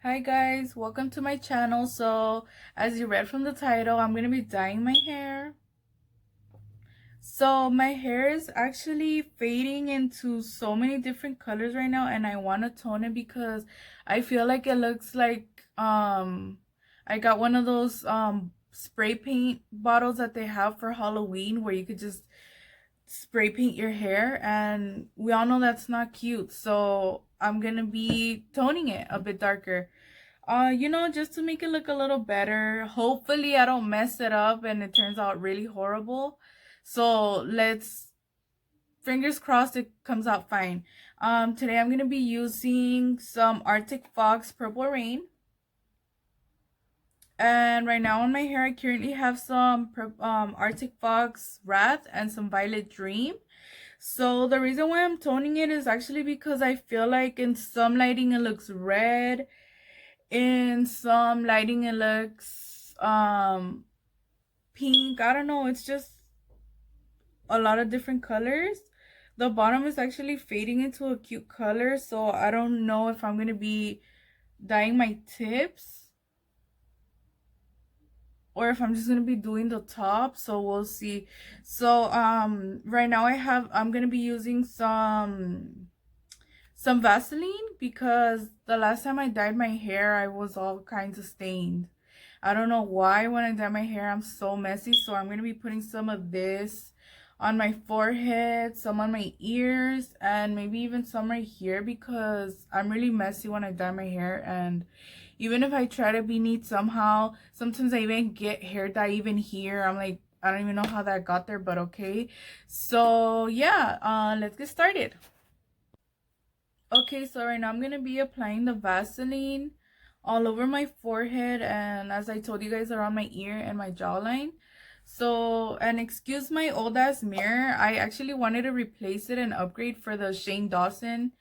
Hi guys, welcome to my channel. So as you read from the title, I'm gonna be dyeing my hair. So my hair is actually fading into so many different colors right now, and I want to tone it because I feel like it looks like I got one of those spray paint bottles that they have for Halloween where you could just spray paint your hair, and we all know that's not cute. So I'm gonna be toning it a bit darker. Just to make it look a little better. Hopefully I don't mess it up and it turns out really horrible. So fingers crossed it comes out fine. Today I'm gonna be using some Arcticfox Purple Rain. And right now on my hair I currently have some Arcticfox Wrath and some Violet Dream. So the reason why I'm toning it is actually because I feel like in some lighting it looks red. In some lighting it looks pink. I don't know, it's just a lot of different colors. The bottom is actually fading into a cute color, so I don't know if I'm gonna be dyeing my tips or if I'm just gonna be doing the top, so we'll see. So right now I'm gonna be using some Vaseline because the last time I dyed my hair I was all kinds of stained. I don't know why when I dye my hair I'm so messy, so I'm going to be putting some of this on my forehead, some on my ears, and maybe even some right here because I'm really messy when I dye my hair. And even if I try to be neat somehow, sometimes I even get hair dye even here. I'm like, I don't even know how that got there, but okay. So yeah, let's get started. Okay, so right now I'm going to be applying the Vaseline all over my forehead, and as I told you guys, around my ear and my jawline. So, and excuse my old ass mirror. I actually wanted to replace it and upgrade for the Shane Dawson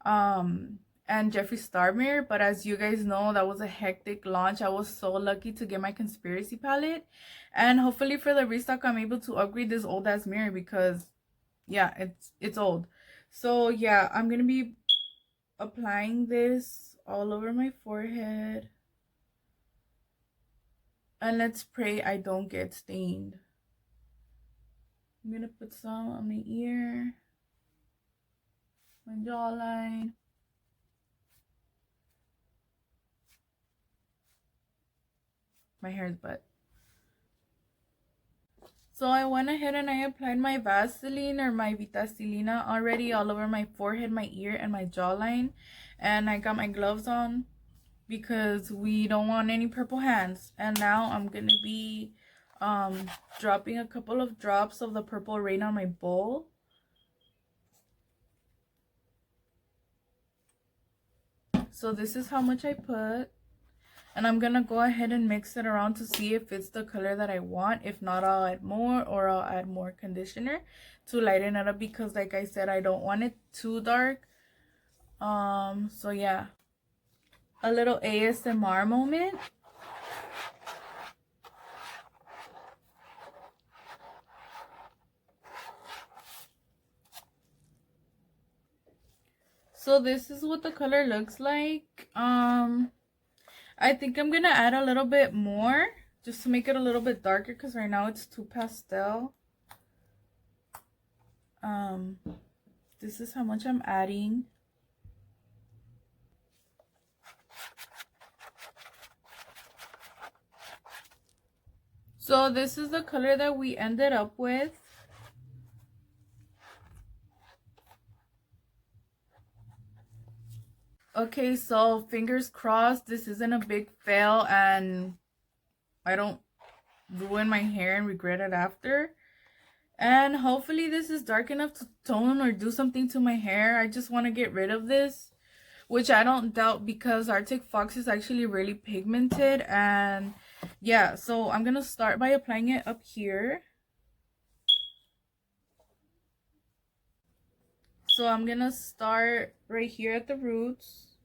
and Jeffree Star mirror, but as you guys know, that was a hectic launch. I was so lucky to get my conspiracy palette, and hopefully for the restock I'm able to upgrade this old ass mirror because yeah, it's old. So yeah, I'm gonna be applying this all over my forehead, and let's pray I don't get stained. I'm gonna put some on my ear, my jawline, my hair's butt. So I went ahead and I applied my Vaseline or my Vitacilina already all over my forehead, my ear, and my jawline, and I got my gloves on because we don't want any purple hands. And now I'm gonna be dropping a couple of drops of the Purple Rain on my bowl. So this is how much I put, and I'm gonna go ahead and mix it around to see if it's the color that I want. If not, I'll add more, or I'll add more conditioner to lighten it up because like I said, I don't want it too dark. So yeah, a little ASMR moment. So this is what the color looks like. I think I'm gonna add a little bit more just to make it a little bit darker because right now it's too pastel. This is how much I'm adding. So this is the color that we ended up with. Okay, so fingers crossed this isn't a big fail and I don't ruin my hair and regret it after. And hopefully this is dark enough to tone or do something to my hair. I just want to get rid of this, which I don't doubt because Arcticfox is actually really pigmented. And yeah, so I'm gonna start by applying it up here. So I'm gonna start right here at the roots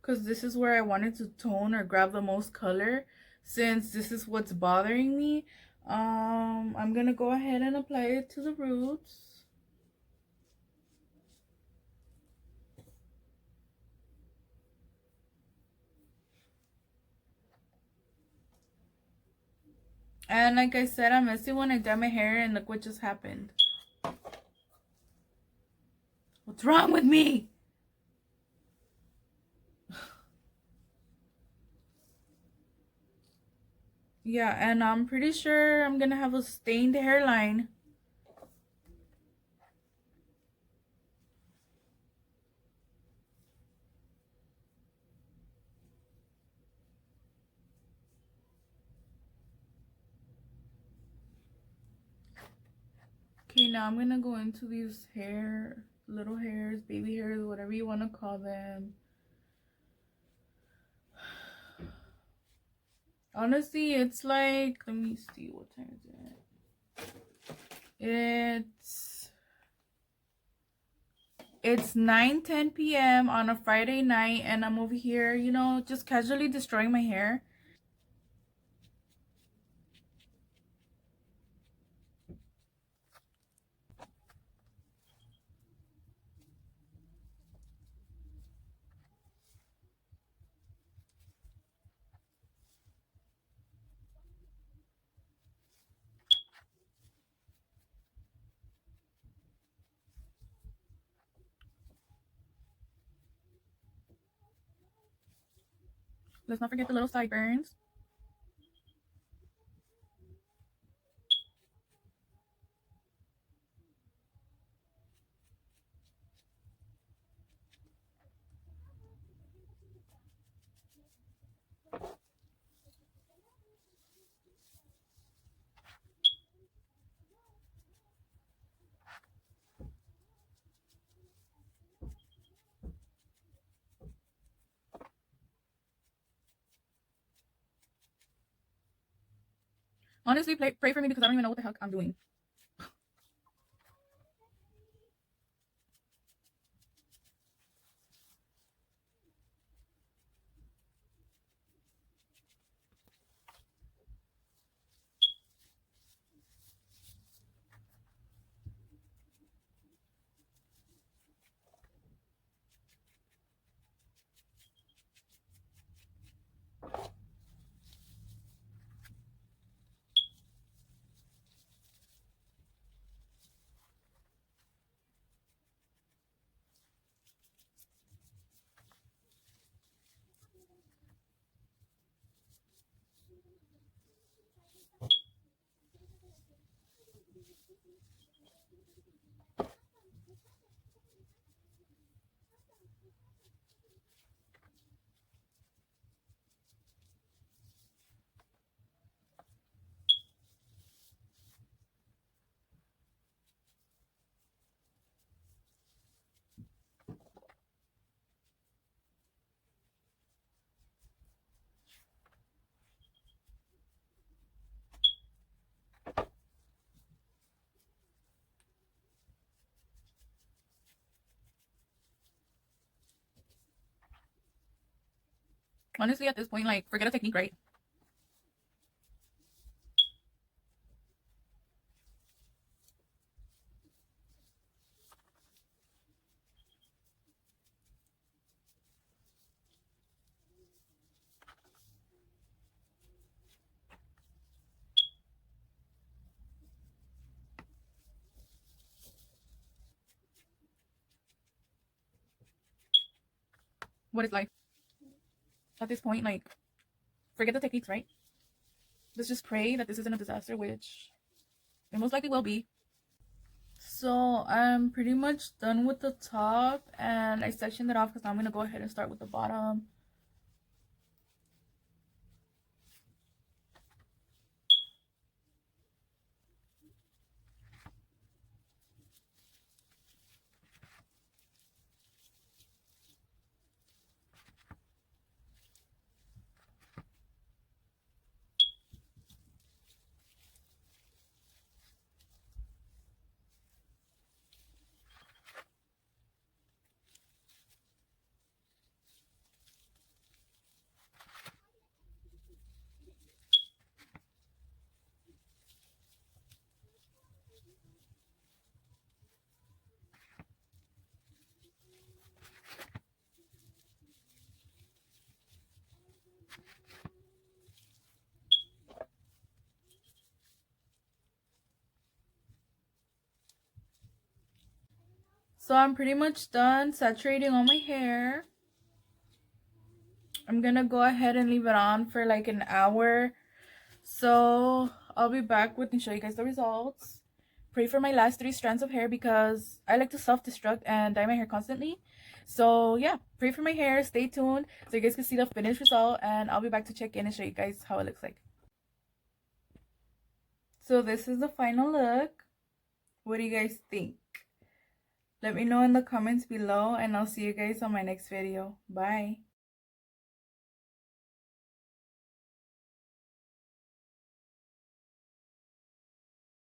because this is where I wanted to tone or grab the most color, since this is what's bothering me. I'm gonna go ahead and apply it to the roots. And like I said, I'm messy when I dye my hair, and look what just happened. What's wrong with me? Yeah, and I'm pretty sure I'm gonna have a stained hairline. Okay, now I'm gonna go into these little hairs, baby hairs, whatever you want to call them. Honestly, it's like, let me see, what time is it? It's 9:10 p.m. on a Friday night, and I'm over here, just casually destroying my hair. Let's not forget the little sideburns. Honestly, pray for me because I don't even know what the heck I'm doing. Honestly, at this point, like, forget a technique, right? What is life? At this point, like, forget the techniques, right? Let's just pray that this isn't a disaster, which it most likely will be. So I'm pretty much done with the top, and I sectioned it off because I'm gonna go ahead and start with the bottom. So I'm pretty much done saturating all my hair. I'm gonna go ahead and leave it on for like an hour. So I'll be back with and show you guys the results. Pray for my last 3 strands of hair because I like to self-destruct and dye my hair constantly. So yeah, pray for my hair. Stay tuned so you guys can see the finished result, and I'll be back to check in and show you guys how it looks like. So this is the final look. What do you guys think? Let me know in the comments below, and I'll see you guys on my next video. Bye.